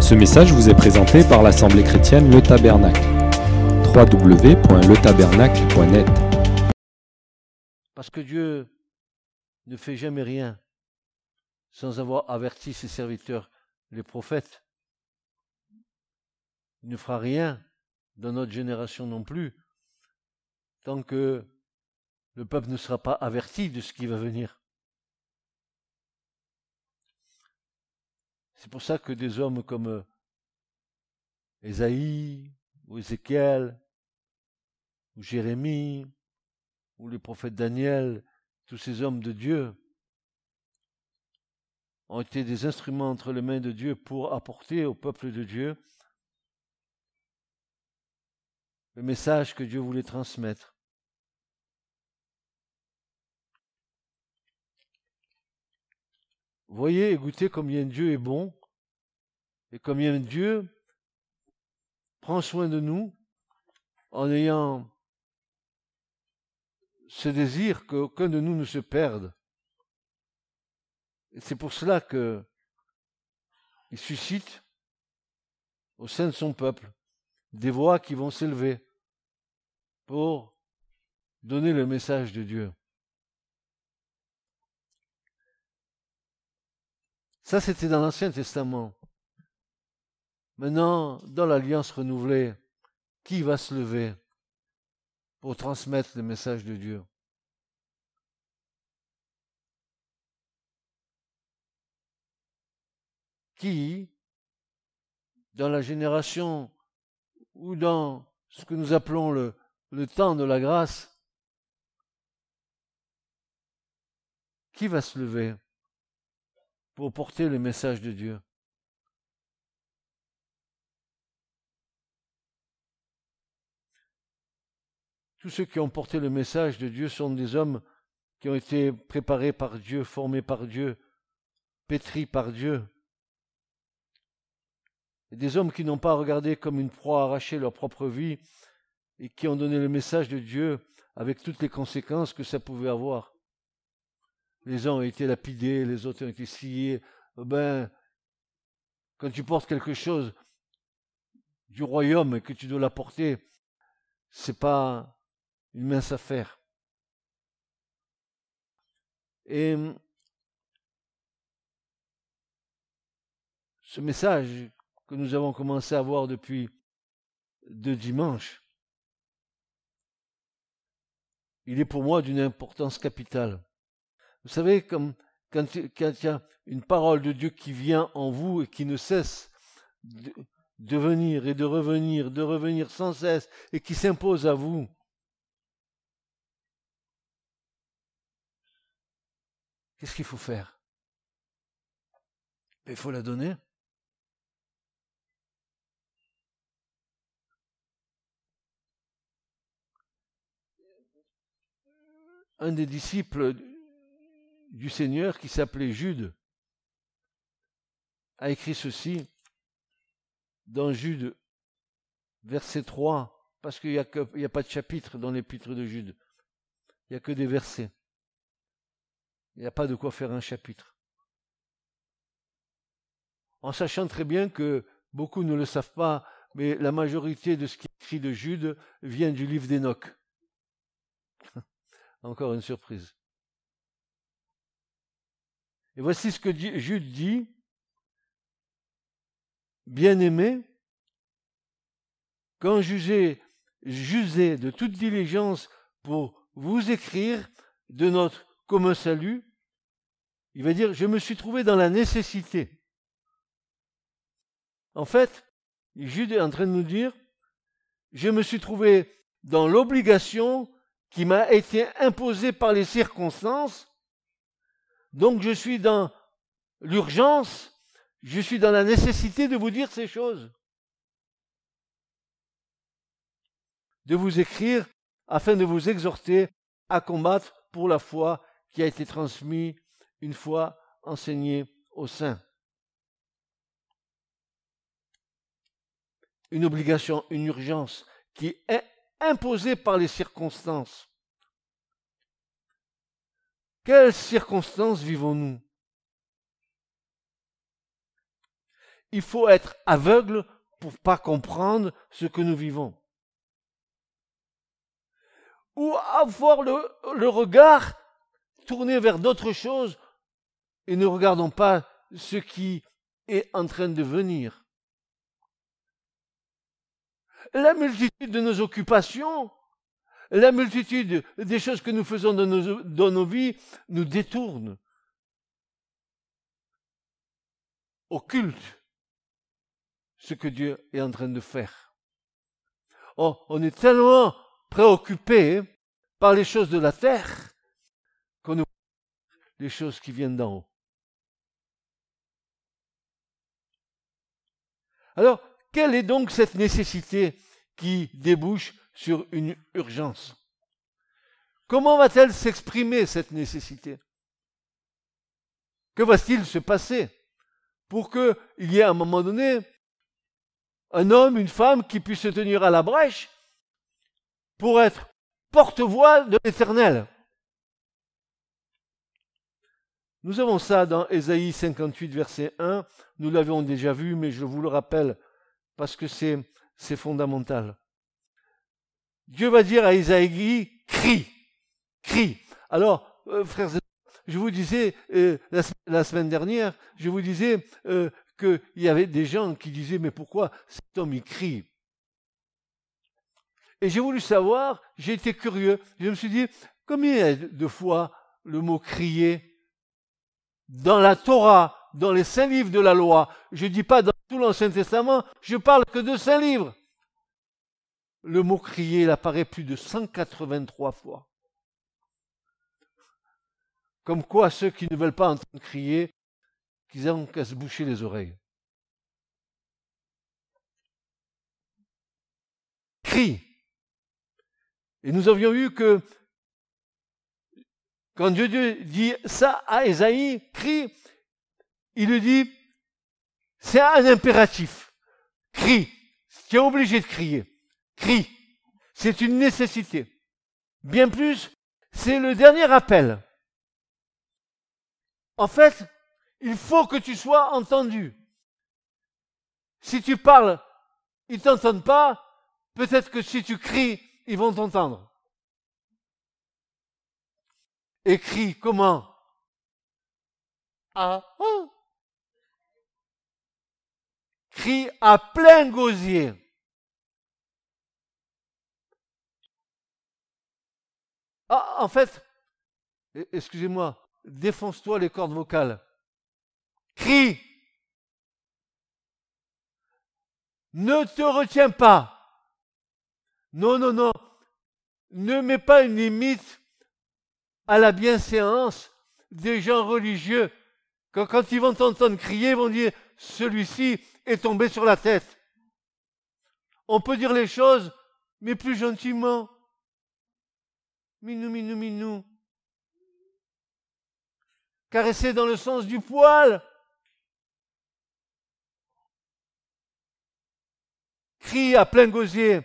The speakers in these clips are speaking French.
Ce message vous est présenté par l'Assemblée chrétienne Le Tabernacle. www.letabernacle.net. Parce que Dieu ne fait jamais rien sans avoir averti ses serviteurs, les prophètes. Il ne fera rien dans notre génération non plus, tant que le peuple ne sera pas averti de ce qui va venir. C'est pour ça que des hommes comme Ésaïe, ou Ézéchiel, ou Jérémie, ou les prophètes Daniel, tous ces hommes de Dieu, ont été des instruments entre les mains de Dieu pour apporter au peuple de Dieu le message que Dieu voulait transmettre. Voyez et goûtez combien Dieu est bon et combien Dieu prend soin de nous en ayant ce désir qu'aucun de nous ne se perde. Et c'est pour cela qu'il suscite au sein de son peuple des voix qui vont s'élever pour donner le message de Dieu. Ça, c'était dans l'Ancien Testament. Maintenant, dans l'Alliance renouvelée, qui va se lever pour transmettre le message de Dieu? Qui, dans la génération ou dans ce que nous appelons le temps de la grâce, qui va se lever pour porter le message de Dieu? Tous ceux qui ont porté le message de Dieu sont des hommes qui ont été préparés par Dieu, formés par Dieu, pétris par Dieu. Et des hommes qui n'ont pas regardé comme une proie arracher leur propre vie et qui ont donné le message de Dieu avec toutes les conséquences que ça pouvait avoir. Les uns ont été lapidés, les autres ont été sciés. Quand tu portes quelque chose du royaume et que tu dois l'apporter, c'est pas une mince affaire. Et ce message que nous avons commencé à voir depuis 2 dimanches, il est pour moi d'une importance capitale. Vous savez, quand il y a une parole de Dieu qui vient en vous et qui ne cesse de venir et de revenir sans cesse et qui s'impose à vous, qu'est-ce qu'il faut faire? Il faut la donner. Un des disciples du Seigneur, qui s'appelait Jude, a écrit ceci dans Jude, verset 3, parce qu'il n'y a pas de chapitre dans l'épître de Jude, il n'y a que des versets. Il n'y a pas de quoi faire un chapitre. En sachant très bien que beaucoup ne le savent pas, mais la majorité de ce qui est écrit de Jude vient du livre d'Enoch. Encore une surprise. Et voici ce que Jude dit. Bien-aimés, quand j'usais de toute diligence pour vous écrire de notre commun salut, il va dire, je me suis trouvé dans la nécessité. En fait, Jude est en train de nous dire, je me suis trouvé dans l'obligation qui m'a été imposée par les circonstances, donc je suis dans l'urgence, je suis dans la nécessité de vous dire ces choses, de vous écrire afin de vous exhorter à combattre pour la foi qui a été transmise une fois enseignée aux saints. Une obligation, une urgence qui est imposée par les circonstances. Quelles circonstances vivons-nous? il faut être aveugle pour ne pas comprendre ce que nous vivons. Ou avoir le regard tourné vers d'autres choses et ne regardons pas ce qui est en train de venir. La multitude de nos occupations, la multitude des choses que nous faisons dans nos vies nous détournent, occultent ce que Dieu est en train de faire. Oh, on est tellement préoccupé par les choses de la terre qu'on oublie les choses qui viennent d'en haut. Alors, quelle est donc cette nécessité qui débouche sur une urgence? Comment va-t-elle s'exprimer, cette nécessité? Que va-t-il se passer pour qu'il y ait à un moment donné un homme, une femme qui puisse se tenir à la brèche pour être porte-voix de l'Éternel? Nous avons ça dans Ésaïe 58, verset 1. Nous l'avions déjà vu, mais je vous le rappelle parce que c'est fondamental. Dieu va dire à Ésaïe, crie, crie. Alors, frères et sœurs, je vous disais, la semaine dernière, je vous disais qu'il y avait des gens qui disaient, mais pourquoi cet homme il crie? Et j'ai voulu savoir, j'ai été curieux, je me suis dit, combien de fois le mot crier dans la Torah, dans les 5 livres de la loi, je ne dis pas dans tout l'Ancien Testament, je parle que de 5 livres. Le mot crier, il apparaît plus de 183 fois. Comme quoi, ceux qui ne veulent pas entendre crier, qu'ils ont qu'à se boucher les oreilles. Crie. Et nous avions vu que quand Dieu dit ça à Ésaïe, crie, il lui dit, c'est un impératif. Crie. Tu es obligé de crier. Crie. C'est une nécessité. Bien plus, c'est le dernier appel. En fait, il faut que tu sois entendu. Si tu parles, ils ne t'entendent pas. Peut-être que si tu cries, ils vont t'entendre. Et crie comment? Ah, oh. Crie à plein gosier. Ah, en fait, excusez-moi, défonce-toi les cordes vocales. Crie. Ne te retiens pas. Non, non, non. Ne mets pas une limite à la bienséance des gens religieux. Quand ils vont t'entendre crier, ils vont dire, celui-ci est tombé sur la tête. On peut dire les choses, mais plus gentiment. Minou, minou, minou. Caresser dans le sens du poil. Crie à plein gosier,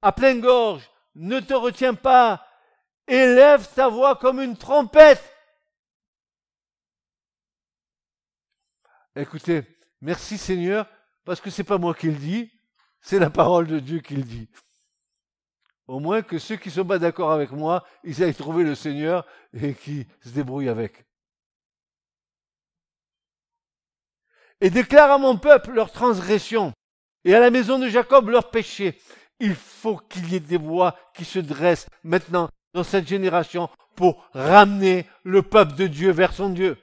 à pleine gorge, ne te retiens pas, élève ta voix comme une trompette. Écoutez, merci Seigneur, parce que c'est pas moi qui le dis, c'est la parole de Dieu qui le dit. Au moins que ceux qui ne sont pas d'accord avec moi, ils aillent trouver le Seigneur et qui se débrouillent avec. Et déclare à mon peuple leur transgression, et à la maison de Jacob leur péché. Il faut qu'il y ait des voix qui se dressent maintenant dans cette génération pour ramener le peuple de Dieu vers son Dieu.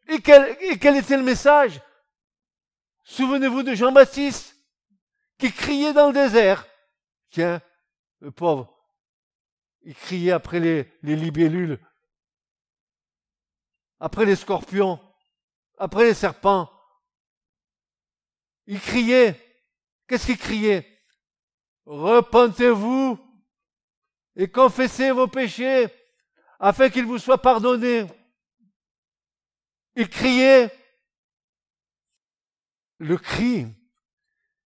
Et quel était le message? Souvenez-vous de Jean-Baptiste qui criait dans le désert. Tiens, le pauvre, il criait après les libellules, après les scorpions, après les serpents. Il criait. Qu'est-ce qu'il criait? Repentez-vous et confessez vos péchés afin qu'ils vous soient pardonnés. Il criait. Le cri,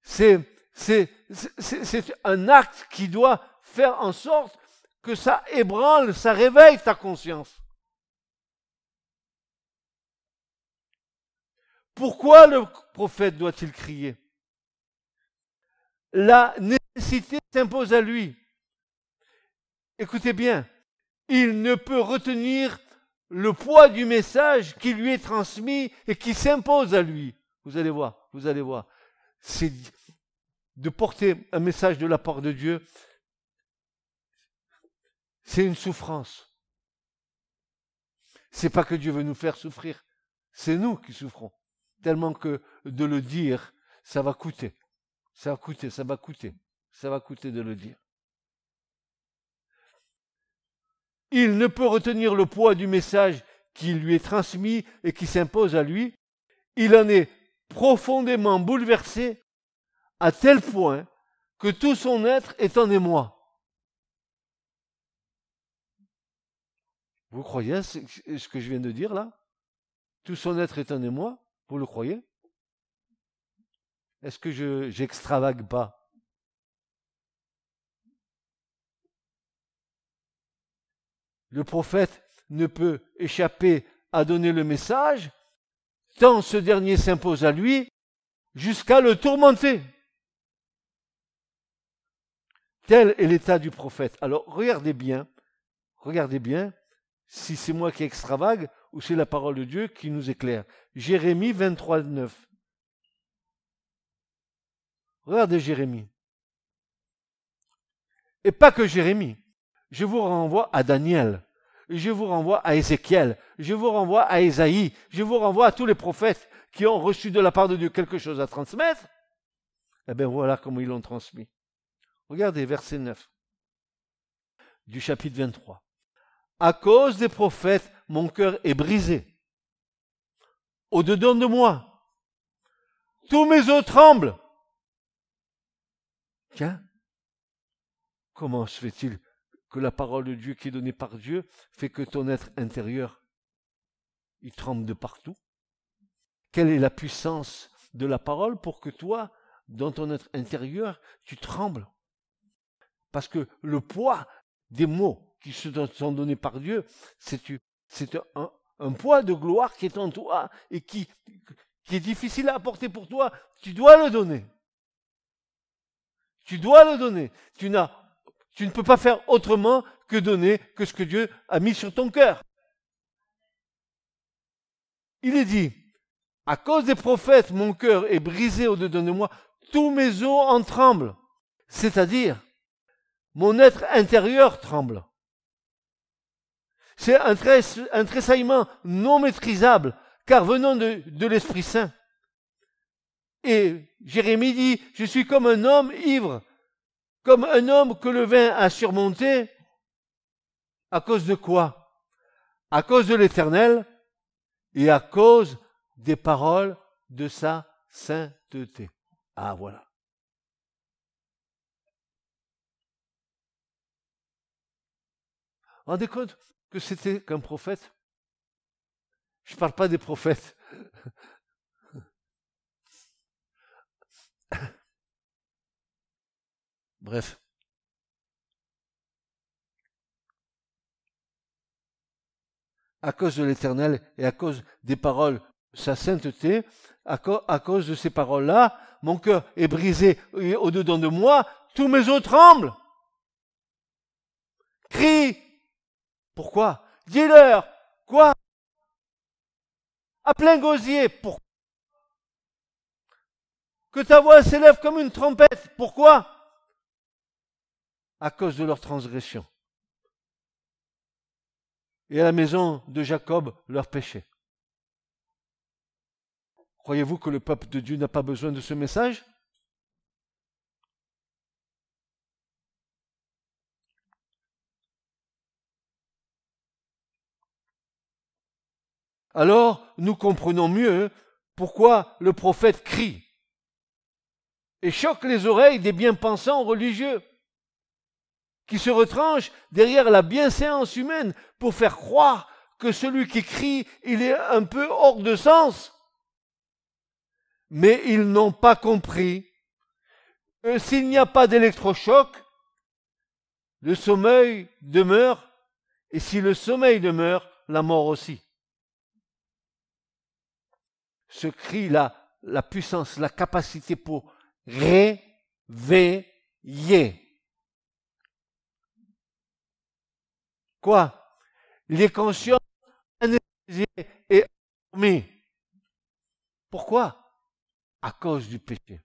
c'est un acte qui doit faire en sorte que ça ébranle, ça réveille ta conscience. Pourquoi le prophète doit-il crier? La nécessité s'impose à lui. Écoutez bien, il ne peut retenir le poids du message qui lui est transmis et qui s'impose à lui. Vous allez voir, vous allez voir. C'est de porter un message de la part de Dieu, c'est une souffrance. C'est pas que Dieu veut nous faire souffrir, c'est nous qui souffrons. Tellement que de le dire, ça va coûter. Ça va coûter, ça va coûter. Ça va coûter de le dire. Il ne peut retenir le poids du message qui lui est transmis et qui s'impose à lui. Il en est profondément bouleversé à tel point que tout son être est en émoi. Vous croyez ce que je viens de dire là? Tout son être est en émoi? Vous le croyez? Est-ce que j'extravague pas? Le prophète ne peut échapper à donner le message, tant ce dernier s'impose à lui, jusqu'à le tourmenter. Tel est l'état du prophète. Alors regardez bien si c'est moi qui extravague ou c'est la parole de Dieu qui nous éclaire. Jérémie 23, 9. Regardez Jérémie. Et pas que Jérémie. Je vous renvoie à Daniel. Je vous renvoie à Ézéchiel. Je vous renvoie à Ésaïe. Je vous renvoie à tous les prophètes qui ont reçu de la part de Dieu quelque chose à transmettre. Eh bien voilà comment ils l'ont transmis. Regardez verset 9 du chapitre 23. À cause des prophètes, mon cœur est brisé. Au-dedans de moi, tous mes os tremblent. Tiens, comment se fait-il que la parole de Dieu qui est donnée par Dieu fait que ton être intérieur, il tremble de partout? Quelle est la puissance de la parole pour que toi, dans ton être intérieur, tu trembles? Parce que le poids des mots qui se sont donnés par Dieu, c'est un poids de gloire qui est en toi et qui est difficile à apporter pour toi. Tu dois le donner. Tu dois le donner. Tu ne peux pas faire autrement que donner que ce que Dieu a mis sur ton cœur. Il est dit, à cause des prophètes, mon cœur est brisé au-dedans de moi, tous mes os en tremblent. C'est-à-dire, mon être intérieur tremble. C'est un tressaillement non maîtrisable, car venant de l'Esprit Saint. Et Jérémie dit, je suis comme un homme ivre, comme un homme que le vin a surmonté. À cause de quoi? À cause de l'Éternel et à cause des paroles de sa sainteté. Ah voilà. Rendez compte que c'était qu'un prophète? Je ne parle pas des prophètes. Bref. À cause de l'Éternel et à cause des paroles de sa sainteté, à cause de ces paroles-là, mon cœur est brisé au-dedans de moi, tous mes os tremblent. Crie. Pourquoi? Dis-leur. Quoi? À plein gosier. Pourquoi? Que ta voix s'élève comme une trompette. Pourquoi? À cause de leur transgression. Et à la maison de Jacob, leur péché. Croyez-vous que le peuple de Dieu n'a pas besoin de ce message? Alors, nous comprenons mieux pourquoi le prophète crie et choque les oreilles des bien-pensants religieux qui se retranchent derrière la bienséance humaine pour faire croire que celui qui crie, il est un peu hors de sens. Mais ils n'ont pas compris que s'il n'y a pas d'électrochoc, le sommeil demeure, et si le sommeil demeure, la mort aussi. ce cri, la puissance, la capacité pour réveiller. Quoi? Les consciences anesthésiées et endormies. Pourquoi? À cause du péché.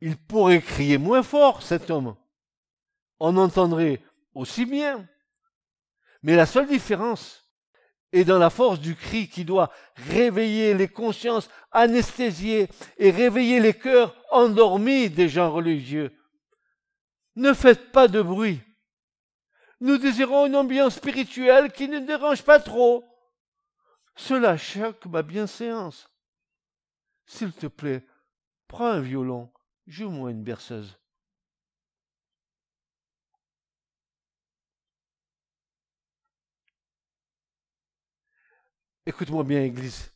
Il pourrait crier moins fort, cet homme. On entendrait aussi bien. Mais la seule différence est dans la force du cri qui doit réveiller les consciences anesthésiées et réveiller les cœurs endormis des gens religieux. Ne faites pas de bruit. Nous désirons une ambiance spirituelle qui ne dérange pas trop. Cela choque ma bienséance. S'il te plaît, prends un violon, joue-moi une berceuse. Écoute-moi bien, Église.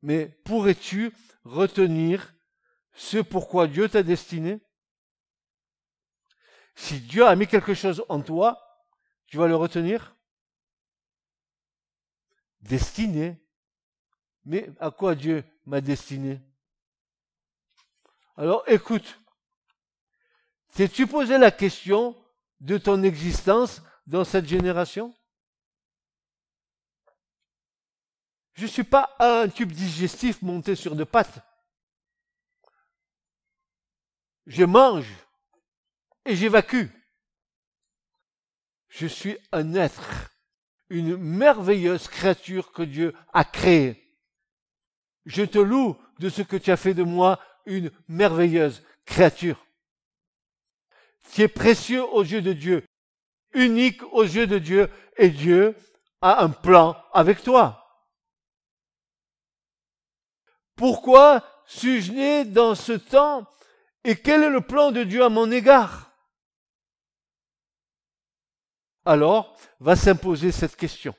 Mais pourrais-tu retenir ce pourquoi Dieu t'a destiné? Si Dieu a mis quelque chose en toi, tu vas le retenir? Destiné. Mais à quoi Dieu m'a destiné? Alors écoute, t'es-tu posé la question de ton existence dans cette génération? Je ne suis pas un tube digestif monté sur deux pattes. Je mange et j'évacue. Je suis un être, une merveilleuse créature que Dieu a créée. Je te loue de ce que tu as fait de moi une merveilleuse créature. Tu es précieux aux yeux de Dieu, unique aux yeux de Dieu, et Dieu a un plan avec toi. Pourquoi suis-je né dans ce temps et quel est le plan de Dieu à mon égard? Alors va s'imposer cette question.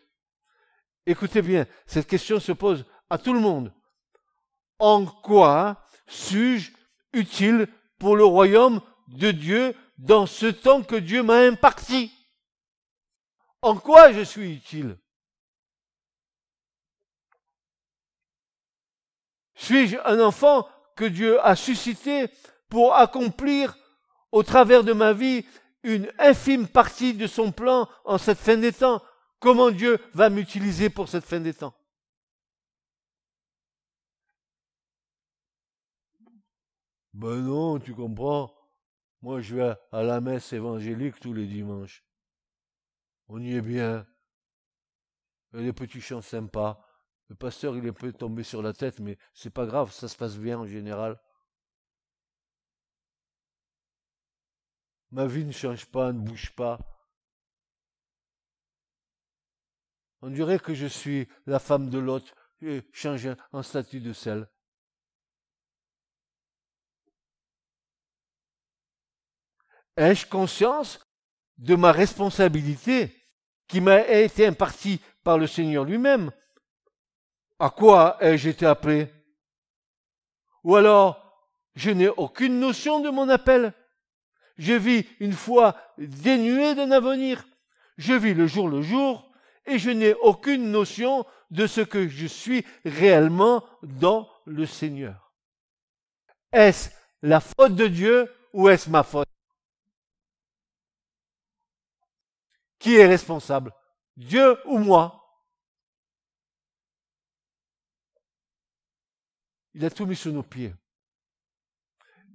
Écoutez bien, cette question se pose à tout le monde. En quoi suis-je utile pour le royaume de Dieu dans ce temps que Dieu m'a imparti? En quoi je suis utile? Suis-je un enfant que Dieu a suscité pour accomplir au travers de ma vie une infime partie de son plan en cette fin des temps? Comment Dieu va m'utiliser pour cette fin des temps? Ben non, tu comprends. Moi, je vais à la messe évangélique tous les dimanches. On y est bien. Il y a des petits chants sympas. Le pasteur, il est un peu tombé sur la tête, mais c'est pas grave, ça se passe bien en général. Ma vie ne change pas, ne bouge pas. On dirait que je suis la femme de Lot, et change en statut de sel. Ai-je conscience de ma responsabilité qui m'a été impartie par le Seigneur lui-même? À quoi ai-je été appelé? Ou alors, je n'ai aucune notion de mon appel. Je vis une foi dénuée d'un avenir. Je vis le jour et je n'ai aucune notion de ce que je suis réellement dans le Seigneur. Est-ce la faute de Dieu ou est-ce ma faute? Qui est responsable? Dieu ou moi? Il a tout mis sous nos pieds.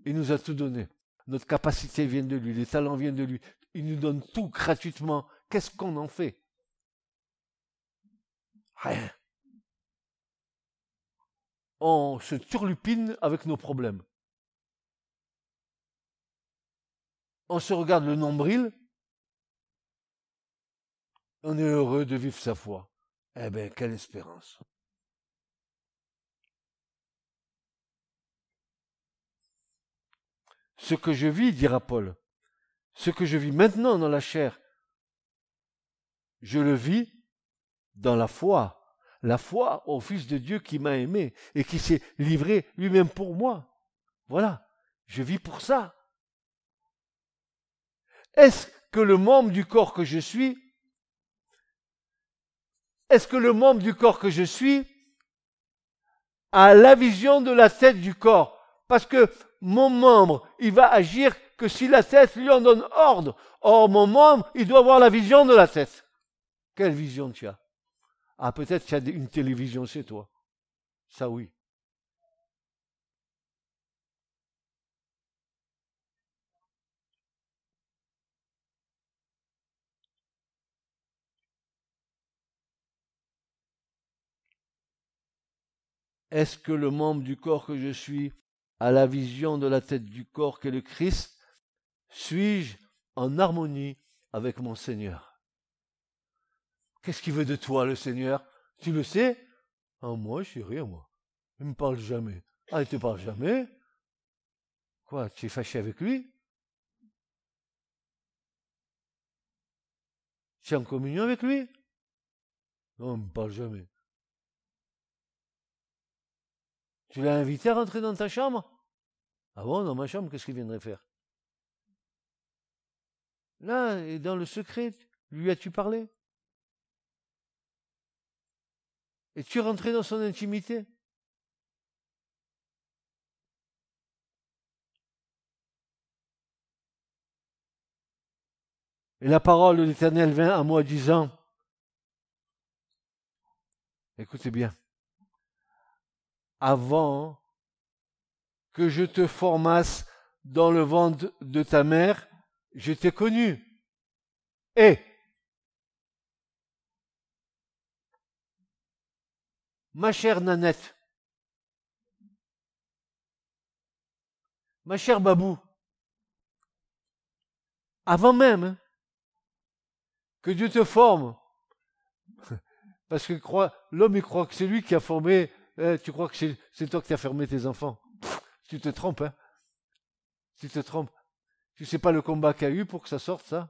Il nous a tout donné. Notre capacité vient de lui, les talents viennent de lui. Il nous donne tout gratuitement. Qu'est-ce qu'on en fait? Rien. On se turlupine avec nos problèmes. On se regarde le nombril. On est heureux de vivre sa foi. Eh bien, quelle espérance. Ce que je vis, dira Paul, ce que je vis maintenant dans la chair, je le vis dans la foi au Fils de Dieu qui m'a aimé et qui s'est livré lui-même pour moi. Voilà, je vis pour ça. Est-ce que le membre du corps que je suis, a la vision de la tête du corps? Parce que mon membre, il va agir que si la tête lui en donne ordre. Or, mon membre, il doit avoir la vision de la tête. Quelle vision tu as? Ah, peut-être qu'il y a une télévision chez toi. Ça, oui. Est-ce que le membre du corps que je suis a la vision de la tête du corps qu'est le Christ? Suis-je en harmonie avec mon Seigneur? Qu'est-ce qu'il veut de toi, le Seigneur? Tu le sais? Ah, moi, je sais rien, moi. Il me parle jamais. Ah, il te parle jamais? Quoi, tu es fâché avec lui? Tu es en communion avec lui? Non, il me parle jamais. Tu l'as invité à rentrer dans ta chambre? Ah bon, dans ma chambre, qu'est-ce qu'il viendrait faire? Là, et dans le secret, lui as-tu parlé? Et tu es rentré dans son intimité? Et la parole de l'Éternel vint à moi disant, écoutez bien, avant que je te formasse dans le ventre de ta mère, je t'ai connu. Et ma chère Nanette, ma chère Babou, avant même que Dieu te forme, parce que l'homme il croit que c'est lui qui a formé, tu crois que c'est toi qui as formé tes enfants. Tu te trompes, hein. Tu te trompes. Tu sais pas le combat qu'il y a eu pour que ça sorte, ça?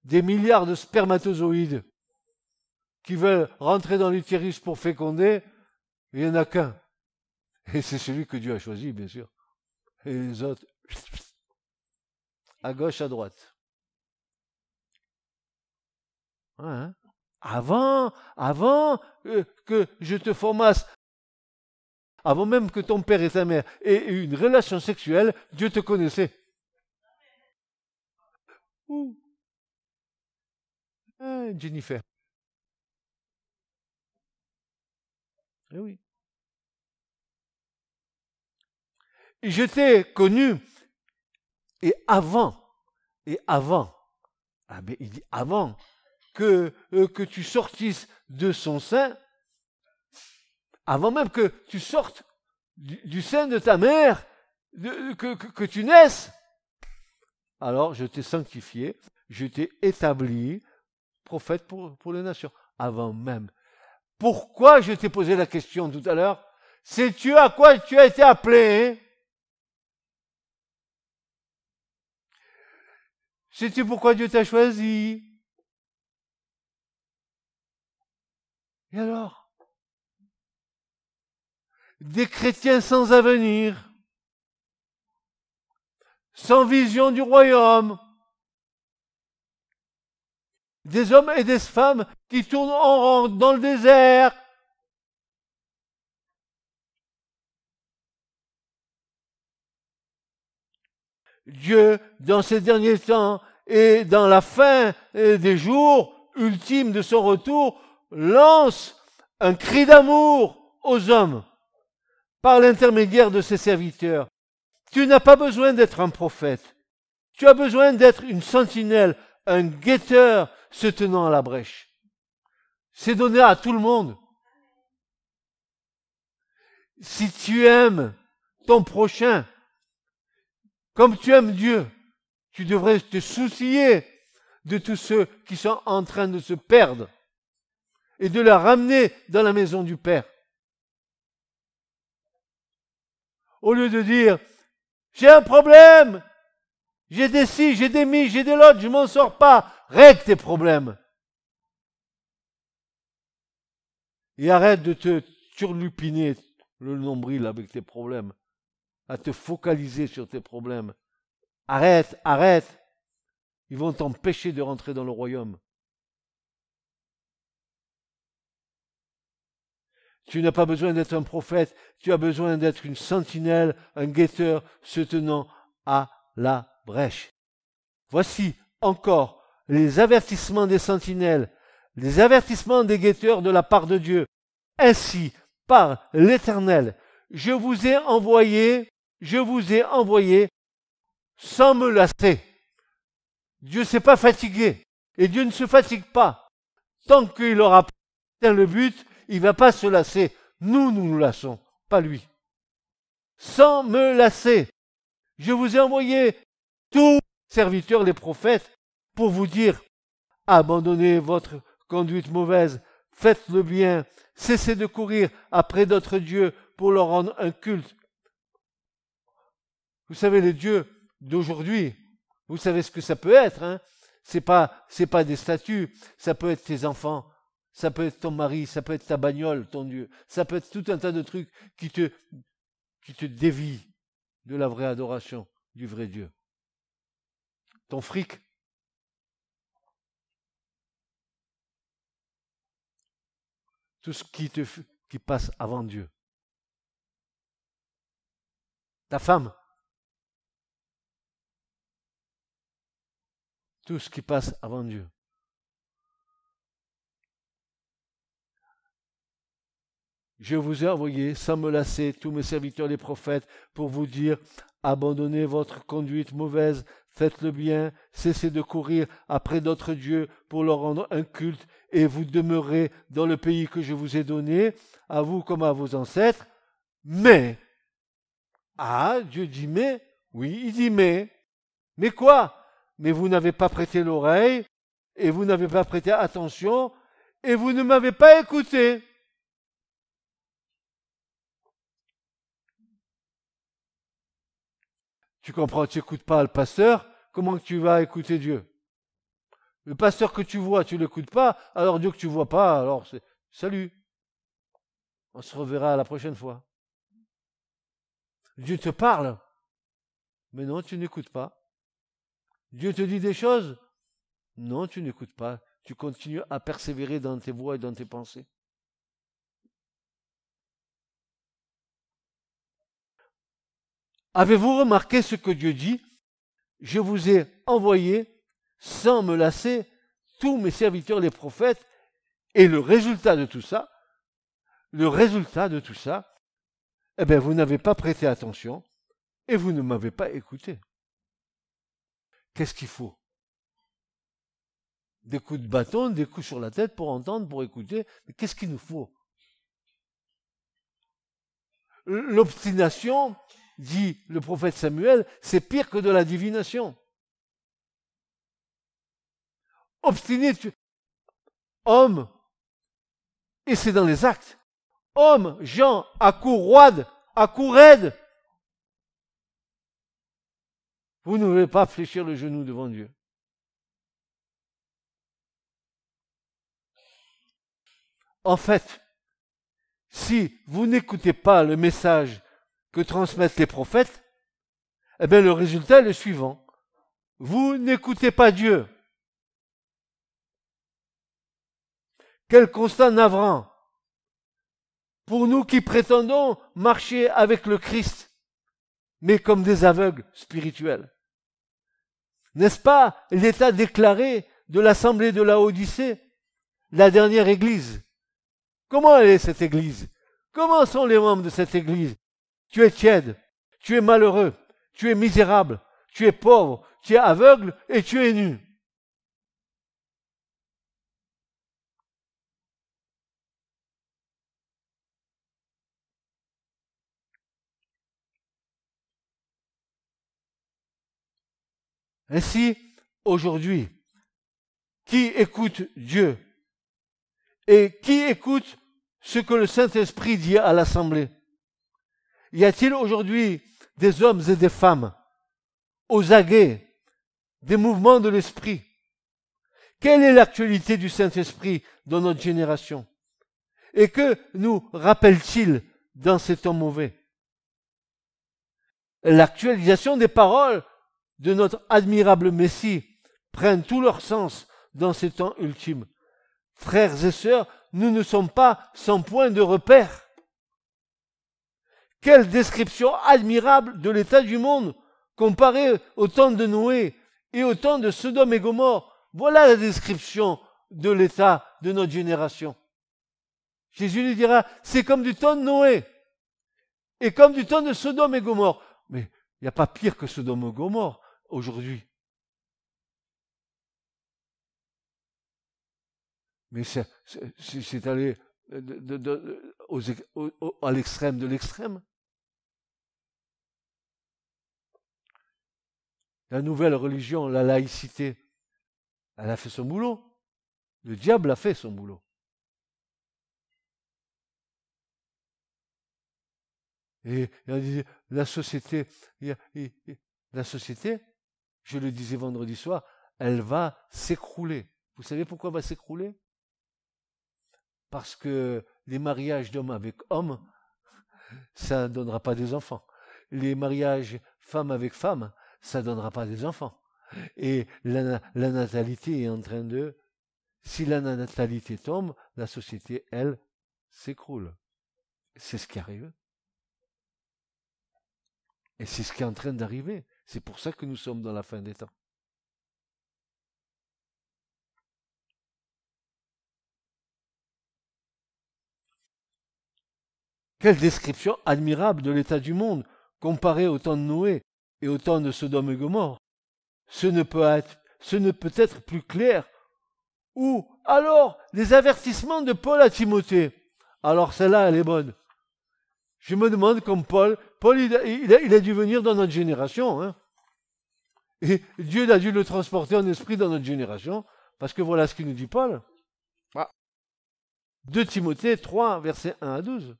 Des milliards de spermatozoïdes qui veulent rentrer dans l'utérus pour féconder, il n'y en a qu'un. Et c'est celui que Dieu a choisi, bien sûr. Et les autres, à gauche, à droite. Ouais, hein? Avant que je te formasse, avant même que ton père et ta mère aient eu une relation sexuelle, Dieu te connaissait. Ouh. Jennifer. Eh oui. Et je t'ai connu, et avant, ah ben il dit avant que tu sortisses de son sein, avant même que tu sortes du sein de ta mère, que tu naisses, alors je t'ai sanctifié, je t'ai établi prophète pour les nations, avant même. Pourquoi je t'ai posé la question tout à l'heure? Sais-tu à quoi tu as été appelé? Sais-tu pourquoi Dieu t'a choisi? Et alors? Des chrétiens sans avenir, sans vision du royaume, des hommes et des femmes qui tournent en rond dans le désert. Dieu, dans ces derniers temps et dans la fin des jours ultimes de son retour, lance un cri d'amour aux hommes par l'intermédiaire de ses serviteurs. Tu n'as pas besoin d'être un prophète. Tu as besoin d'être une sentinelle, un guetteur se tenant à la brèche. C'est donné à tout le monde. Si tu aimes ton prochain, comme tu aimes Dieu, tu devrais te soucier de tous ceux qui sont en train de se perdre et de les ramener dans la maison du Père. Au lieu de dire, j'ai un problème, j'ai des ci, j'ai des mi, j'ai des l'autre, je m'en sors pas, règle tes problèmes. Et arrête de te turlupiner le nombril avec tes problèmes, à te focaliser sur tes problèmes. Arrête, arrête. Ils vont t'empêcher de rentrer dans le royaume. Tu n'as pas besoin d'être un prophète, tu as besoin d'être une sentinelle, un guetteur se tenant à la brèche. Voici encore les avertissements des sentinelles, les avertissements des guetteurs de la part de Dieu. Ainsi, par l'Éternel, je vous ai envoyé sans me lasser. Dieu ne s'est pas fatigué, et Dieu ne se fatigue pas. Tant qu'il aura atteint le but, il ne va pas se lasser. Nous nous lassons, pas lui. Sans me lasser, je vous ai envoyé tous serviteurs, les prophètes, pour vous dire, abandonnez votre conduite mauvaise, faites le bien, cessez de courir après d'autres dieux pour leur rendre un culte. Vous savez, les dieux d'aujourd'hui, vous savez ce que ça peut être, hein? C'est pas des statues, ça peut être tes enfants, ça peut être ton mari, ça peut être ta bagnole, ton Dieu, ça peut être tout un tas de trucs qui te dévient de la vraie adoration du vrai Dieu. Ton fric, tout ce qui passe avant Dieu. Ta femme, tout ce qui passe avant Dieu. Je vous ai envoyé, sans me lasser, tous mes serviteurs les prophètes, pour vous dire, abandonnez votre conduite mauvaise, faites le bien, cessez de courir après d'autres dieux pour leur rendre un culte, et vous demeurez dans le pays que je vous ai donné, à vous comme à vos ancêtres. Mais, Dieu dit mais, oui, il dit mais quoi? Mais vous n'avez pas prêté l'oreille, et vous n'avez pas prêté attention, et vous ne m'avez pas écouté. Tu comprends, tu n'écoutes pas le pasteur, comment tu vas écouter Dieu? Le pasteur que tu vois, tu ne l'écoutes pas, alors Dieu que tu ne vois pas, alors c'est salut. On se reverra la prochaine fois. Dieu te parle, mais non, tu n'écoutes pas. Dieu te dit des choses, non, tu n'écoutes pas. Tu continues à persévérer dans tes voies et dans tes pensées. Avez-vous remarqué ce que Dieu dit? Je vous ai envoyé, sans me lasser, tous mes serviteurs les prophètes, et le résultat de tout ça, eh bien, vous n'avez pas prêté attention, et vous ne m'avez pas écouté. Qu'est-ce qu'il faut? Des coups de bâton, des coups sur la tête pour entendre, pour écouter, mais qu'est-ce qu'il nous faut? L'obstination, dit le prophète Samuel, c'est pire que de la divination. Obstiné, homme, et c'est dans les actes. Homme, Jean, à coups roide, à coups raide. Vous ne devez pas fléchir le genou devant Dieu. En fait, si vous n'écoutez pas le message que transmettent les prophètes, eh bien le résultat est le suivant. Vous n'écoutez pas Dieu. Quel constat navrant pour nous qui prétendons marcher avec le Christ, mais comme des aveugles spirituels. N'est-ce pas l'état déclaré de l'assemblée de Laodicée, la dernière église? Comment est cette église? Comment sont les membres de cette église? Tu es tiède, tu es malheureux, tu es misérable, tu es pauvre, tu es aveugle et tu es nu. Ainsi, aujourd'hui, qui écoute Dieu et qui écoute ce que le Saint-Esprit dit à l'Assemblée? Y a-t-il aujourd'hui des hommes et des femmes aux aguets des mouvements de l'Esprit? Quelle est l'actualité du Saint-Esprit dans notre génération? Et que nous rappelle-t-il dans ces temps mauvais? L'actualisation des paroles de notre admirable Messie prennent tout leur sens dans ces temps ultimes. Frères et sœurs, nous ne sommes pas sans point de repère. Quelle description admirable de l'état du monde comparé au temps de Noé et au temps de Sodome et Gomorrhe. Voilà la description de l'état de notre génération. Jésus lui dira, c'est comme du temps de Noé et comme du temps de Sodome et Gomorrhe. Mais il n'y a pas pire que Sodome et Gomorrhe aujourd'hui. Mais c'est allé à l'extrême de l'extrême. La nouvelle religion, la laïcité, elle a fait son boulot. Le diable a fait son boulot. Et on dit, la société, je le disais vendredi soir, elle va s'écrouler. Vous savez pourquoi elle va s'écrouler? Parce que les mariages d'hommes avec hommes, ça ne donnera pas des enfants. Les mariages femmes avec femmes, ça ne donnera pas des enfants. Et la natalité est en train de... Si la natalité tombe, la société, elle, s'écroule. C'est ce qui arrive. Et c'est ce qui est en train d'arriver. C'est pour ça que nous sommes dans la fin des temps. Quelle description admirable de l'état du monde, comparé au temps de Noé et au temps de Sodome et Gomorrhe. Ce ne peut être plus clair. Ou alors les avertissements de Paul à Timothée. Alors celle-là, elle est bonne. Je me demande comme Paul il a dû venir dans notre génération. Hein. Et Dieu a dû le transporter en esprit dans notre génération. Parce que voilà ce qu'il nous dit Paul. 2 Timothée 3, versets 1 à 12.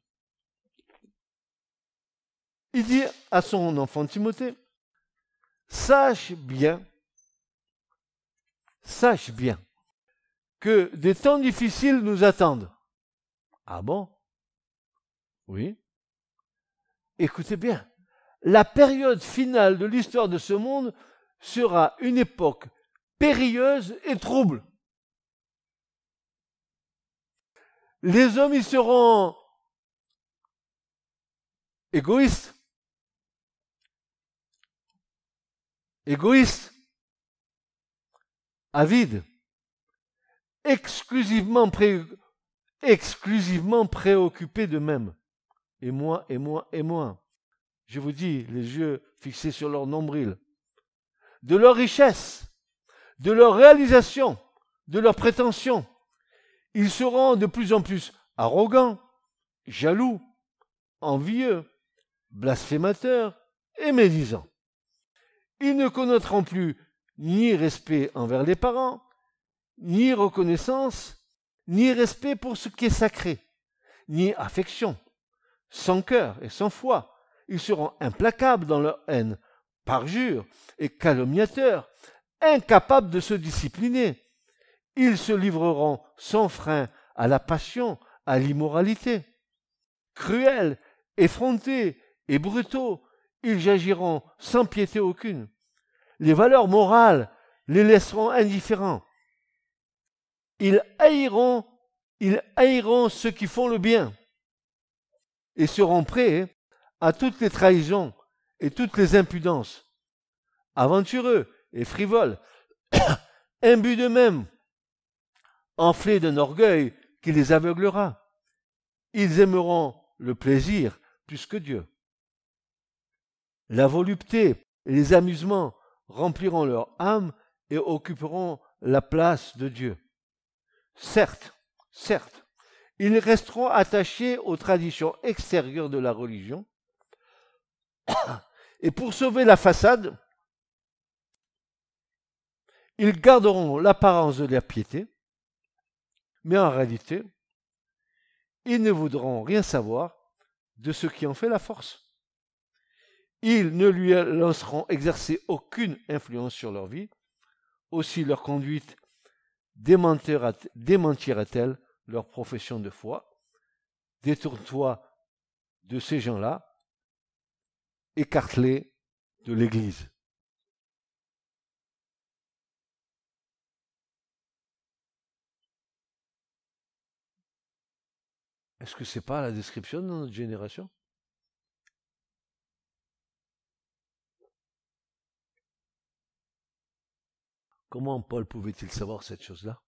Il dit à son enfant Timothée, sache bien que des temps difficiles nous attendent. Ah bon? Oui. Écoutez bien, la période finale de l'histoire de ce monde sera une époque périlleuse et trouble. Les hommes y seront égoïstes, avides, exclusivement préoccupés d'eux-mêmes. Et moi. Je vous dis, les yeux fixés sur leur nombril. De leur richesse, de leur réalisation, de leurs prétentions. Ils seront de plus en plus arrogants, jaloux, envieux, blasphémateurs et médisants. Ils ne connaîtront plus ni respect envers les parents, ni reconnaissance, ni respect pour ce qui est sacré, ni affection, sans cœur et sans foi. Ils seront implacables dans leur haine, parjures et calomniateurs, incapables de se discipliner. Ils se livreront sans frein à la passion, à l'immoralité. Cruels, effrontés et brutaux, ils agiront sans piété aucune. Les valeurs morales les laisseront indifférents. Ils haïront ceux qui font le bien et seront prêts à toutes les trahisons et toutes les impudences. Aventureux et frivoles, imbus d'eux-mêmes, enflés d'un orgueil qui les aveuglera. Ils aimeront le plaisir plus que Dieu. La volupté et les amusements rempliront leur âme et occuperont la place de Dieu. Certes, ils resteront attachés aux traditions extérieures de la religion, et pour sauver la façade, ils garderont l'apparence de la piété, mais en réalité, ils ne voudront rien savoir de ce qui en fait la force. Ils ne lui laisseront exercer aucune influence sur leur vie. Aussi leur conduite démentira-t-elle leur profession de foi. Détourne-toi de ces gens-là, écarte-les de l'Église. Est-ce que c'est pas la description de notre génération? Comment Paul pouvait-il savoir cette chose-là?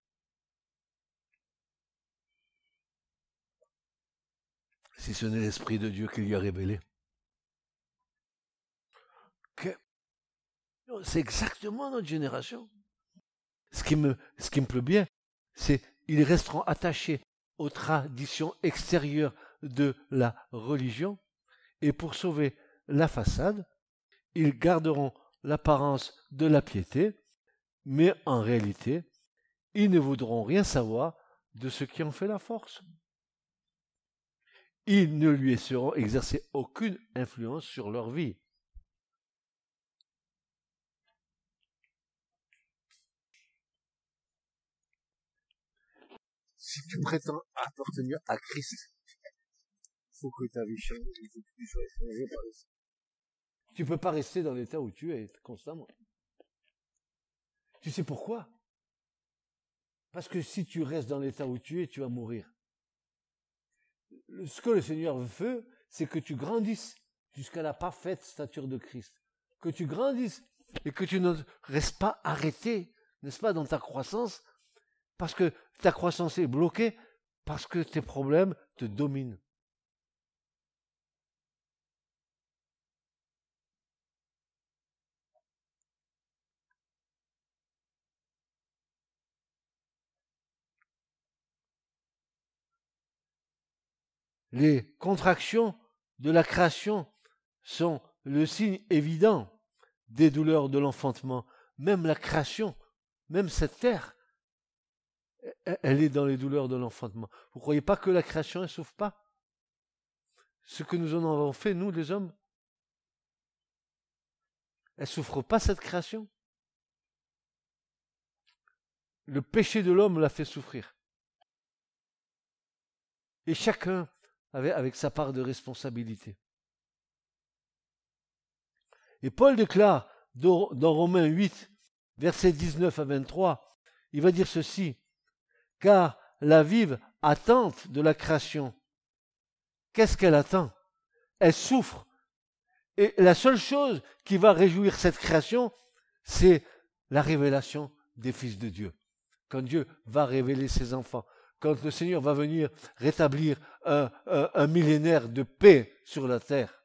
Si ce n'est l'Esprit de Dieu qui lui a révélé. C'est exactement notre génération. Ce qui me plaît bien, c'est qu'ils resteront attachés aux traditions extérieures de la religion, et pour sauver la façade, ils garderont l'apparence de la piété, mais en réalité, ils ne voudront rien savoir de ce qui en fait la force. Ils ne lui laisseront exercer aucune influence sur leur vie. Si tu prétends appartenir à Christ, il faut que ta vie change, il faut que tu sois changé par l'Esprit. Tu ne peux pas rester dans l'état où tu es constamment. Tu sais pourquoi? Parce que si tu restes dans l'état où tu es, tu vas mourir. Ce que le Seigneur veut, c'est que tu grandisses jusqu'à la parfaite stature de Christ. Que tu grandisses et que tu ne restes pas arrêté, n'est-ce pas, dans ta croissance, parce que ta croissance est bloquée, parce que tes problèmes te dominent. Les contractions de la création sont le signe évident des douleurs de l'enfantement. Même la création, même cette terre, elle est dans les douleurs de l'enfantement. Vous ne croyez pas que la création ne souffre pas? Ce que nous en avons fait, nous les hommes, elle ne souffre pas cette création? Le péché de l'homme l'a fait souffrir. Et chacun avec sa part de responsabilité. Et Paul déclare dans Romains 8, versets 19 à 23, il va dire ceci: car la vive attente de la création, qu'est-ce qu'elle attend? Elle souffre. Et la seule chose qui va réjouir cette création, c'est la révélation des fils de Dieu. Quand Dieu va révéler ses enfants, quand le Seigneur va venir rétablir un millénaire de paix sur la terre,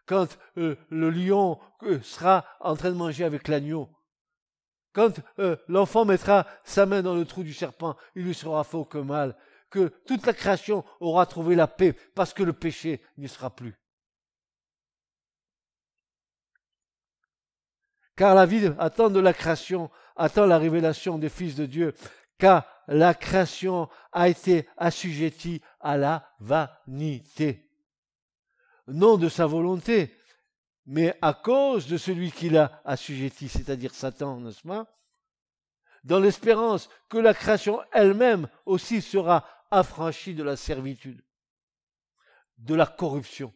quand le lion sera en train de manger avec l'agneau, quand l'enfant mettra sa main dans le trou du serpent, il lui sera fait aucun mal, que toute la création aura trouvé la paix parce que le péché n'y sera plus. Car la vie attend de la création, attend la révélation des fils de Dieu, car la création a été assujettie à la vanité. Non de sa volonté, mais à cause de celui qui l'a assujetti, c'est-à-dire Satan, n'est-ce pas? Dans l'espérance que la création elle-même aussi sera affranchie de la servitude, de la corruption,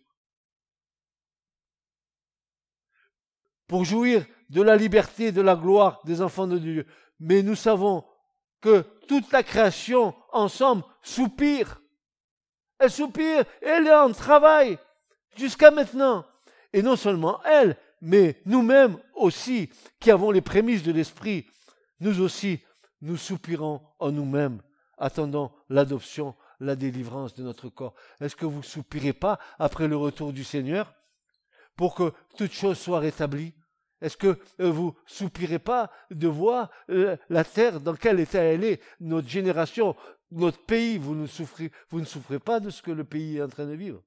pour jouir de la liberté, de la gloire des enfants de Dieu. Mais nous savons que toute la création ensemble soupire. Elle soupire, elle est en travail jusqu'à maintenant. Et non seulement elle, mais nous-mêmes aussi, qui avons les prémices de l'Esprit, nous aussi, nous soupirons en nous-mêmes, attendant l'adoption, la délivrance de notre corps. Est-ce que vous ne soupirez pas après le retour du Seigneur pour que toute chose soit rétablie? Est-ce que vous soupirez pas de voir la terre dans quel état elle est, notre génération, notre pays? Vous ne souffrez pas de ce que le pays est en train de vivre?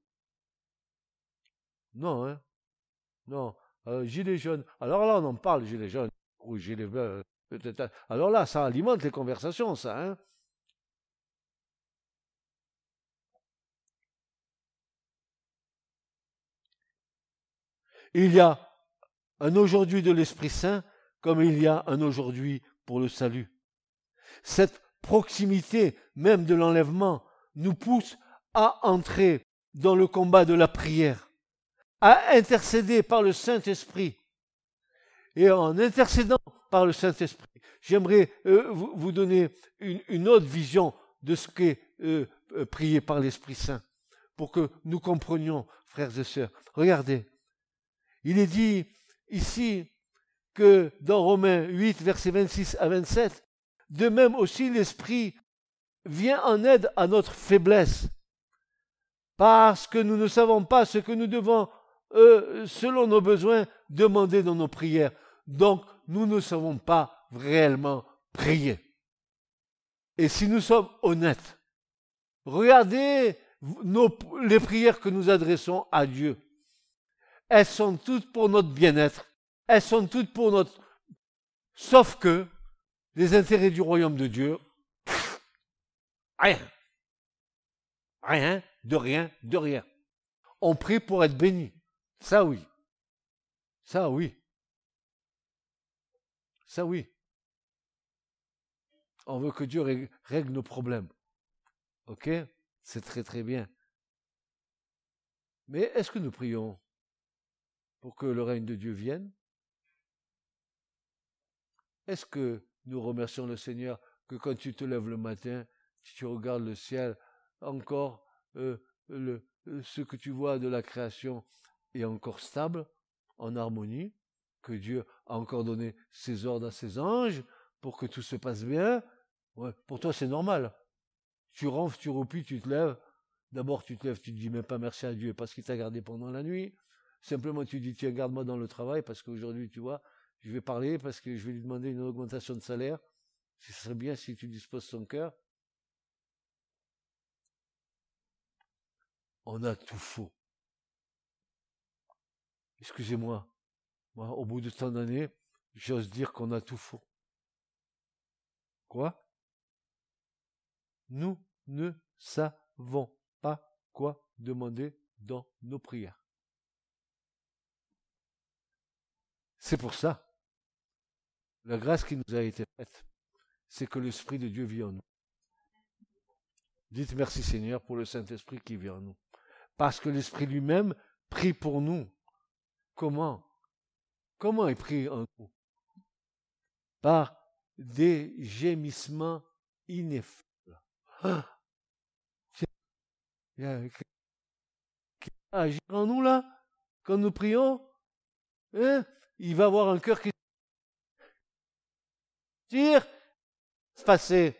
Non, hein? Non. Gilets jaunes. Alors là, on en parle, gilets jaunes ou gilets bleus. Alors là, ça alimente les conversations, ça, hein? Il y a un aujourd'hui de l'Esprit Saint comme il y a un aujourd'hui pour le salut. Cette proximité même de l'enlèvement nous pousse à entrer dans le combat de la prière, à intercéder par le Saint-Esprit. Et en intercédant par le Saint-Esprit, j'aimerais vous donner une autre vision de ce qu'est prier par l'Esprit Saint, pour que nous comprenions, frères et sœurs. Regardez, il est dit ici que dans Romains 8, versets 26 à 27, de même aussi l'Esprit vient en aide à notre faiblesse, parce que nous ne savons pas ce que nous devons, selon nos besoins, demander dans nos prières. Donc, nous ne savons pas réellement prier. Et si nous sommes honnêtes, regardez les prières que nous adressons à Dieu. Elles sont toutes pour notre bien-être. Elles sont toutes pour notre... Sauf que les intérêts du royaume de Dieu, rien. Rien, de rien, de rien. On prie pour être béni. Ça oui. Ça oui. Ça oui. On veut que Dieu règle nos problèmes. Ok? C'est très très bien. Mais est-ce que nous prions pour que le règne de Dieu vienne? Est-ce que nous remercions le Seigneur que quand tu te lèves le matin, tu regardes le ciel, encore ce que tu vois de la création est encore stable, en harmonie, que Dieu a encore donné ses ordres à ses anges pour que tout se passe bien? Ouais, pour toi c'est normal. Tu ronfles, tu roupilles, tu te lèves. D'abord tu te lèves, tu ne dis même pas merci à Dieu parce qu'il t'a gardé pendant la nuit. Simplement tu dis tiens, garde-moi dans le travail parce qu'aujourd'hui tu vois, je vais parler parce que je vais lui demander une augmentation de salaire. Ce serait bien si tu disposes son cœur. On a tout faux. Excusez-moi, moi, au bout de tant d'années, j'ose dire qu'on a tout faux. Quoi? Nous ne savons pas quoi demander dans nos prières. C'est pour ça, la grâce qui nous a été faite, c'est que l'Esprit de Dieu vit en nous. Dites merci Seigneur pour le Saint-Esprit qui vit en nous. Parce que l'Esprit lui-même prie pour nous. Comment? Comment il prie en nous? Par des gémissements ineffables. Ah, il y a qui va agir en nous là, quand nous prions, hein? Il va avoir un cœur qui tire, se passer.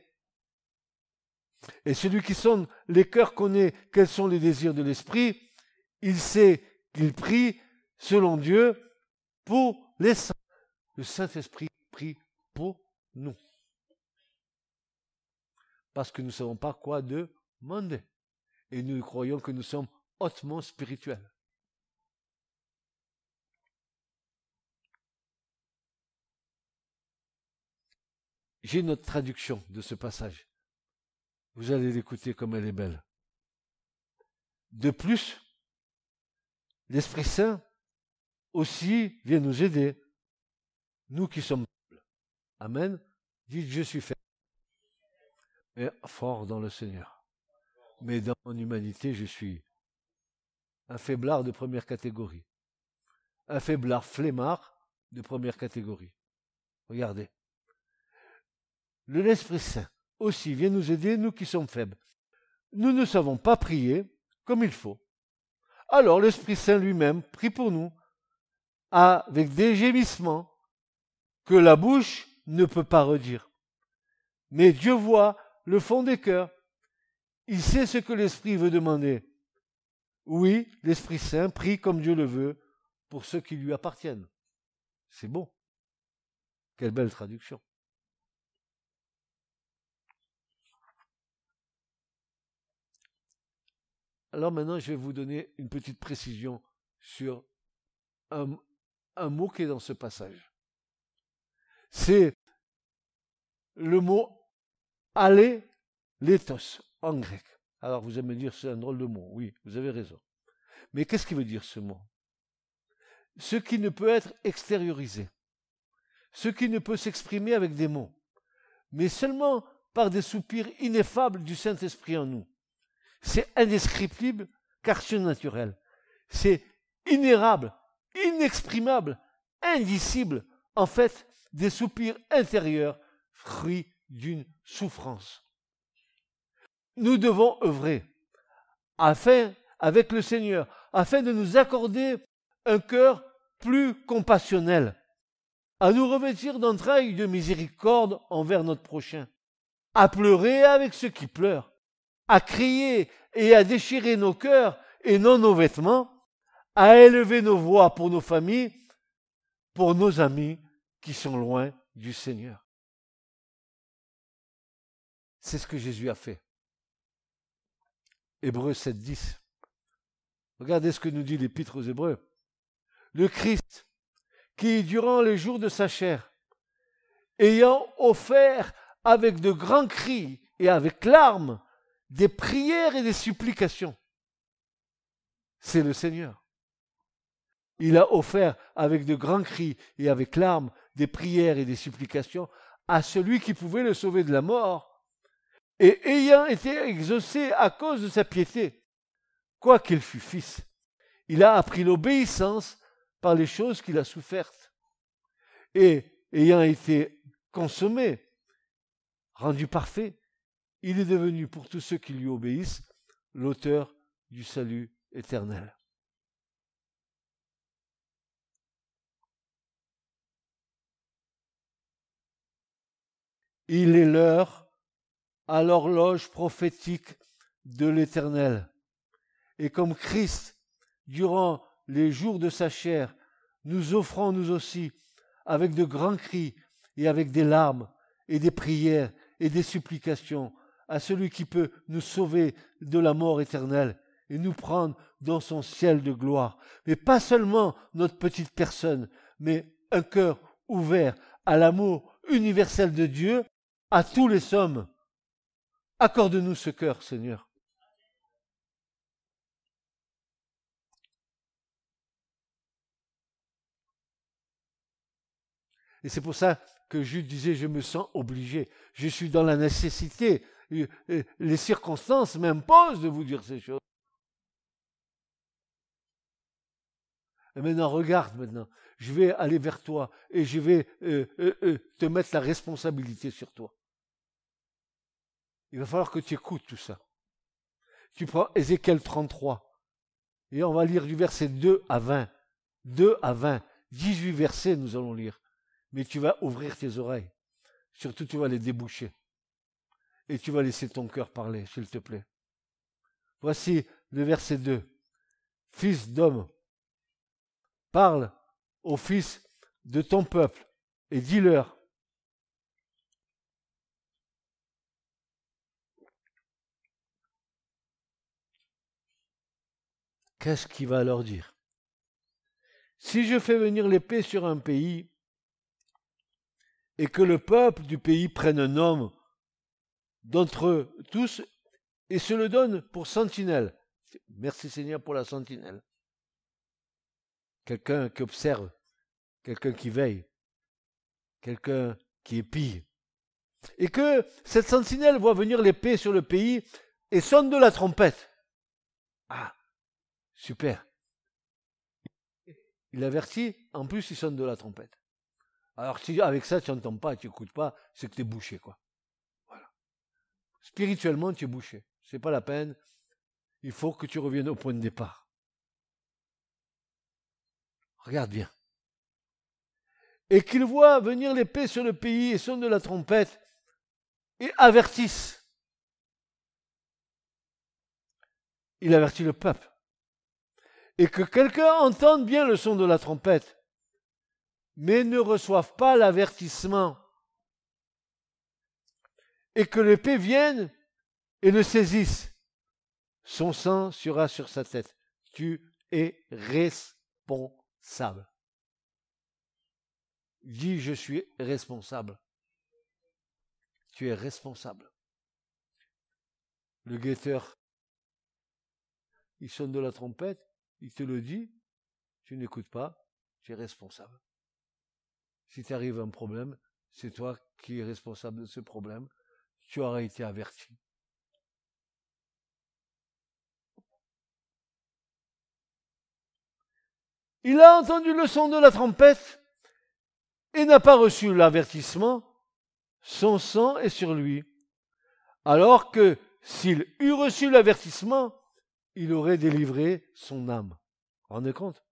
Et celui qui sonne les cœurs connaît quels sont les désirs de l'esprit. Il sait qu'il prie selon Dieu pour les saints. Le Saint-Esprit prie pour nous. Parce que nous ne savons pas quoi demander. Et nous croyons que nous sommes hautement spirituels. J'ai notre traduction de ce passage. Vous allez l'écouter comme elle est belle. De plus, l'Esprit Saint aussi vient nous aider, nous qui sommes faibles. Amen. Dites, je suis faible, mais fort dans le Seigneur. Mais dans mon humanité, je suis un faiblard de première catégorie. Un faiblard flemmard de première catégorie. Regardez. L'Esprit Saint aussi vient nous aider, nous qui sommes faibles. Nous ne savons pas prier comme il faut. Alors l'Esprit Saint lui-même prie pour nous avec des gémissements que la bouche ne peut pas redire. Mais Dieu voit le fond des cœurs. Il sait ce que l'Esprit veut demander. Oui, l'Esprit Saint prie comme Dieu le veut pour ceux qui lui appartiennent. C'est beau. Quelle belle traduction. Alors maintenant, je vais vous donner une petite précision sur un mot qui est dans ce passage. C'est le mot alélétos en grec. Alors vous allez me dire, c'est un drôle de mot. Oui, vous avez raison. Mais qu'est-ce qui veut dire ce mot? Ce qui ne peut être extériorisé. Ce qui ne peut s'exprimer avec des mots. Mais seulement par des soupirs ineffables du Saint-Esprit en nous. C'est indescriptible car surnaturel. C'est inérable, inexprimable, indicible. En fait, des soupirs intérieurs, fruits d'une souffrance. nous devons œuvrer avec le Seigneur, afin de nous accorder un cœur plus compassionnel, à nous revêtir d'entrailles de miséricorde envers notre prochain, à pleurer avec ceux qui pleurent, à crier et à déchirer nos cœurs et non nos vêtements, à élever nos voix pour nos familles, pour nos amis qui sont loin du Seigneur. C'est ce que Jésus a fait. Hébreux 7,10. Regardez ce que nous dit l'Épître aux Hébreux. Le Christ, qui, durant les jours de sa chair, ayant offert avec de grands cris et avec larmes des prières et des supplications, c'est le Seigneur. Il a offert avec de grands cris et avec larmes des prières et des supplications à celui qui pouvait le sauver de la mort, et ayant été exaucé à cause de sa piété, quoiqu'il fût fils, il a appris l'obéissance par les choses qu'il a souffertes. Et ayant été consommé, rendu parfait, il est devenu pour tous ceux qui lui obéissent l'auteur du salut éternel. Il est l'heure à l'horloge prophétique de l'Éternel. Et comme Christ, durant les jours de sa chair, nous offrons nous aussi, avec de grands cris et avec des larmes et des prières et des supplications, à celui qui peut nous sauver de la mort éternelle et nous prendre dans son ciel de gloire. Mais pas seulement notre petite personne, mais un cœur ouvert à l'amour universel de Dieu, à tous les hommes. Accorde-nous ce cœur, Seigneur. Et c'est pour ça que Jude disait, je me sens obligé, je suis dans la nécessité, les circonstances m'imposent de vous dire ces choses. Et maintenant, regarde maintenant, je vais aller vers toi et je vais te mettre la responsabilité sur toi. Il va falloir que tu écoutes tout ça. Tu prends Ézéchiel 33 et on va lire du verset 2 à 20. 2 à 20. 18 versets nous allons lire. Mais tu vas ouvrir tes oreilles. Surtout, tu vas les déboucher. Et tu vas laisser ton cœur parler, s'il te plaît. Voici le verset 2. Fils d'homme, parle aux fils de ton peuple et dis-leur, qu'est-ce qu'il va leur dire? Si je fais venir l'épée sur un pays et que le peuple du pays prenne un homme d'entre eux tous et se le donne pour sentinelle. Merci Seigneur pour la sentinelle. Quelqu'un qui observe, quelqu'un qui veille, quelqu'un qui épie. Et que cette sentinelle voit venir l'épée sur le pays et sonne de la trompette. Ah, super. Il avertit, en plus il sonne de la trompette. Alors si avec ça tu n'entends pas, tu n'écoutes pas, c'est que tu es bouché, quoi. Voilà. Spirituellement, tu es bouché. C'est pas la peine. Il faut que tu reviennes au point de départ. Regarde bien. Et qu'il voit venir l'épée sur le pays et sonne de la trompette et avertisse. Il avertit le peuple. Et que quelqu'un entende bien le son de la trompette, mais ne reçoive pas l'avertissement. Et que l'épée vienne et le saisisse. Son sang sera sur sa tête. Tu es responsable. Dis, je suis responsable. Tu es responsable. Le guetteur, il sonne de la trompette, il te le dit, tu n'écoutes pas, tu es responsable. Si t'arrive un problème, c'est toi qui es responsable de ce problème. Tu auras été averti. Il a entendu le son de la trompette et n'a pas reçu l'avertissement. Son sang est sur lui. Alors que s'il eût reçu l'avertissement, il aurait délivré son âme. Vous vous rendez compte?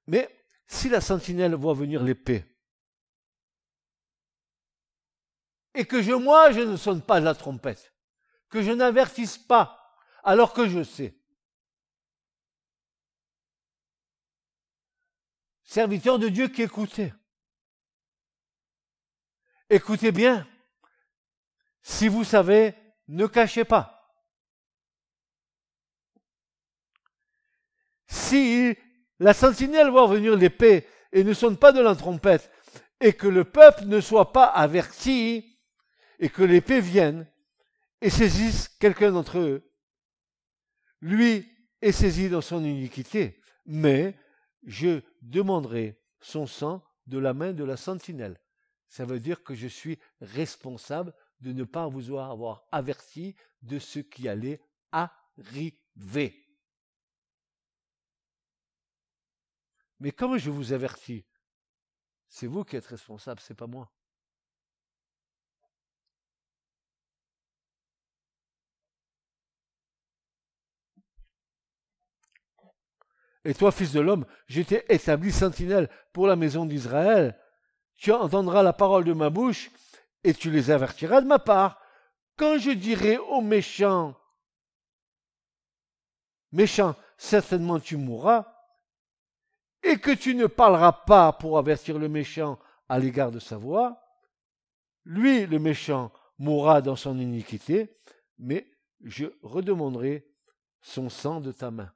Mais si la sentinelle voit venir l'épée, et que moi, je ne sonne pas de la trompette, que je n'avertisse pas, alors que je sais, serviteur de Dieu qui écoutez, écoutez bien, si vous savez, ne cachez pas. Si la sentinelle voit venir l'épée et ne sonne pas de la trompette, et que le peuple ne soit pas averti, et que l'épée vienne et saisisse quelqu'un d'entre eux, lui est saisi dans son iniquité, mais je demanderai son sang de la main de la sentinelle. Ça veut dire que je suis responsable de ne pas vous avoir averti de ce qui allait arriver. Mais comme je vous avertis, c'est vous qui êtes responsable, c'est pas moi. Et toi, fils de l'homme, je t'ai établi sentinelle pour la maison d'Israël. Tu entendras la parole de ma bouche et tu les avertiras de ma part. Quand je dirai aux méchants, méchant, certainement tu mourras, et que tu ne parleras pas pour avertir le méchant à l'égard de sa voix, lui, le méchant, mourra dans son iniquité, mais je redemanderai son sang de ta main.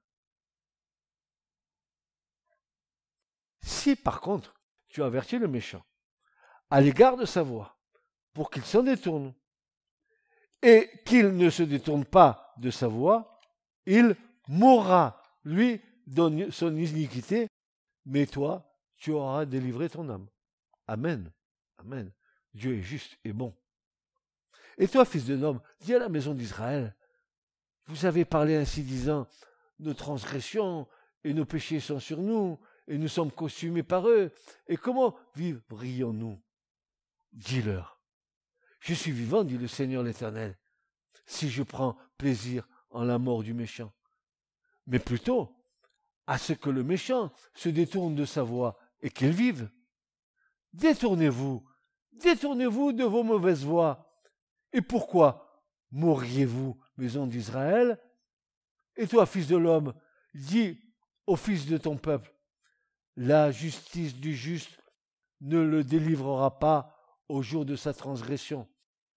Si, par contre, tu avertis le méchant à l'égard de sa voix, pour qu'il s'en détourne, et qu'il ne se détourne pas de sa voix, il mourra, lui, dans son iniquité, mais toi, tu auras délivré ton âme. Amen. Amen. Dieu est juste et bon. Et toi, fils de l'homme, dis à la maison d'Israël, vous avez parlé ainsi disant, nos transgressions et nos péchés sont sur nous, et nous sommes consumés par eux. Et comment vivrions-nous? Dis-leur. Je suis vivant, dit le Seigneur l'Éternel, si je prends plaisir en la mort du méchant. Mais plutôt, à ce que le méchant se détourne de sa voie et qu'il vive. Détournez-vous de vos mauvaises voies. Et pourquoi mourriez-vous, maison d'Israël? Et toi, fils de l'homme, dis au fils de ton peuple, la justice du juste ne le délivrera pas au jour de sa transgression,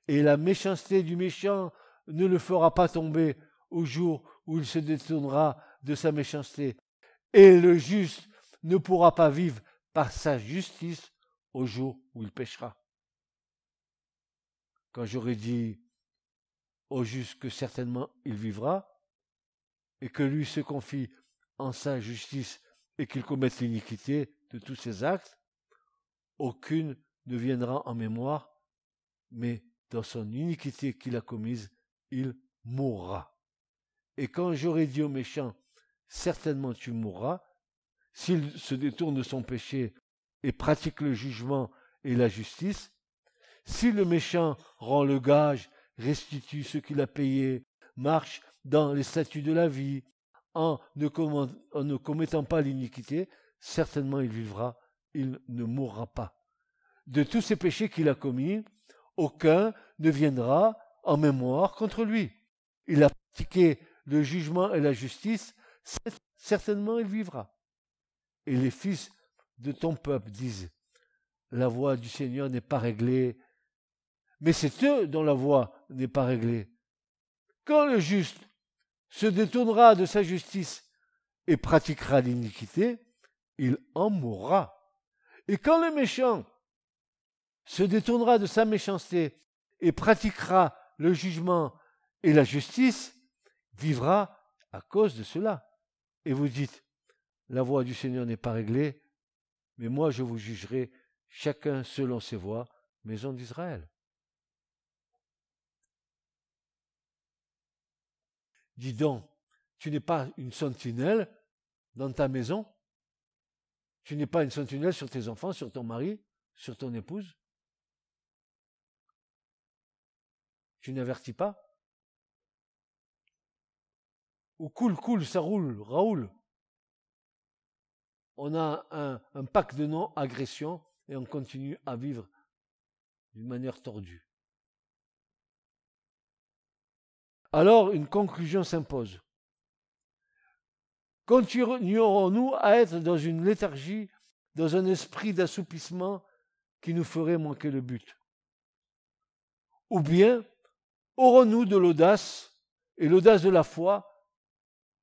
et la méchanceté du méchant ne le fera pas tomber au jour où il se détournera de sa méchanceté, et le juste ne pourra pas vivre par sa justice au jour où il péchera. Quand j'aurai dit au juste que certainement il vivra, et que lui se confie en sa justice et qu'il commette l'iniquité de tous ses actes, aucune ne viendra en mémoire, mais dans son iniquité qu'il a commise, il mourra. Et quand j'aurai dit au méchant, certainement tu mourras, s'il se détourne de son péché et pratique le jugement et la justice, si le méchant rend le gage, restitue ce qu'il a payé, marche dans les statuts de la vie, en ne commettant pas l'iniquité, certainement il vivra, il ne mourra pas. De tous ces péchés qu'il a commis, aucun ne viendra en mémoire contre lui. Il a pratiqué le jugement et la justice, certainement il vivra. Et les fils de ton peuple disent, la voix du Seigneur n'est pas réglée, mais c'est eux dont la voix n'est pas réglée. Quand le juste se détournera de sa justice et pratiquera l'iniquité, il en mourra. Et quand le méchant se détournera de sa méchanceté et pratiquera le jugement et la justice, vivra à cause de cela. Et vous dites, la voix du Seigneur n'est pas réglée, mais moi je vous jugerai chacun selon ses voies, maison d'Israël. Dis donc, tu n'es pas une sentinelle dans ta maison? Tu n'es pas une sentinelle sur tes enfants, sur ton mari, sur ton épouse? Tu n'avertis pas? Ou cool, ça roule, Raoul. On a un pacte de non-agression et on continue à vivre d'une manière tordue. Alors, une conclusion s'impose. Continuerons-nous à être dans une léthargie, dans un esprit d'assouplissement qui nous ferait manquer le but? Ou bien, aurons-nous de l'audace et l'audace de la foi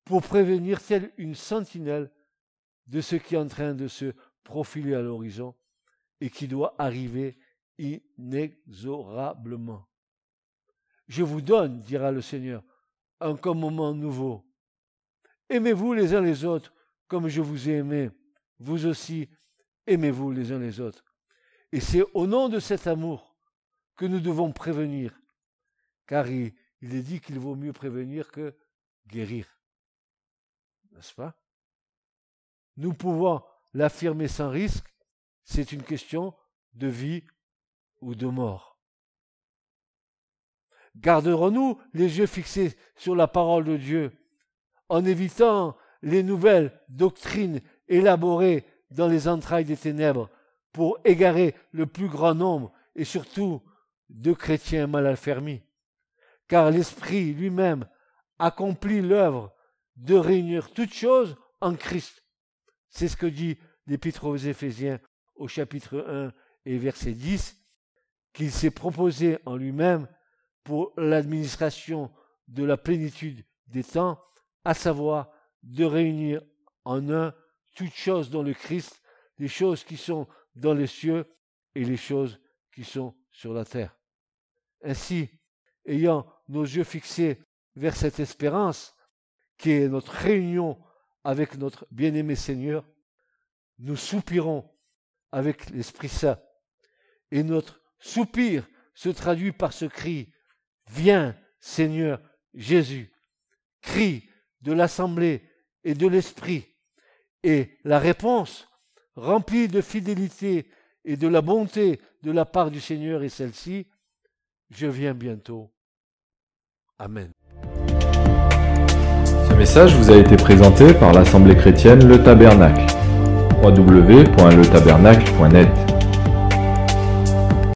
pour prévenir telle une sentinelle de ce qui est en train de se profiler à l'horizon et qui doit arriver inexorablement? Je vous donne, dira le Seigneur, un commandement nouveau. Aimez-vous les uns les autres comme je vous ai aimé. Vous aussi, aimez-vous les uns les autres. Et c'est au nom de cet amour que nous devons prévenir, car il est dit qu'il vaut mieux prévenir que guérir. N'est-ce pas? Nous pouvons l'affirmer sans risque, c'est une question de vie ou de mort. Garderons-nous les yeux fixés sur la parole de Dieu, en évitant les nouvelles doctrines élaborées dans les entrailles des ténèbres pour égarer le plus grand nombre et surtout de chrétiens mal affermis? Car l'Esprit lui-même accomplit l'œuvre de réunir toutes choses en Christ. C'est ce que dit l'Épître aux Éphésiens au chapitre 1 et verset 10, qu'il s'est proposé en lui-même pour l'administration de la plénitude des temps, à savoir de réunir en un toutes choses dans le Christ, les choses qui sont dans les cieux et les choses qui sont sur la terre. Ainsi, ayant nos yeux fixés vers cette espérance, qui est notre réunion avec notre bien-aimé Seigneur, nous soupirons avec l'Esprit Saint. Et notre soupir se traduit par ce cri: Viens, Seigneur Jésus. Cri de l'assemblée et de l'esprit. Et la réponse, remplie de fidélité et de la bonté de la part du Seigneur, est celle-ci: je viens bientôt. Amen. Ce message vous a été présenté par l'Assemblée chrétienne Le Tabernacle. www.letabernacle.net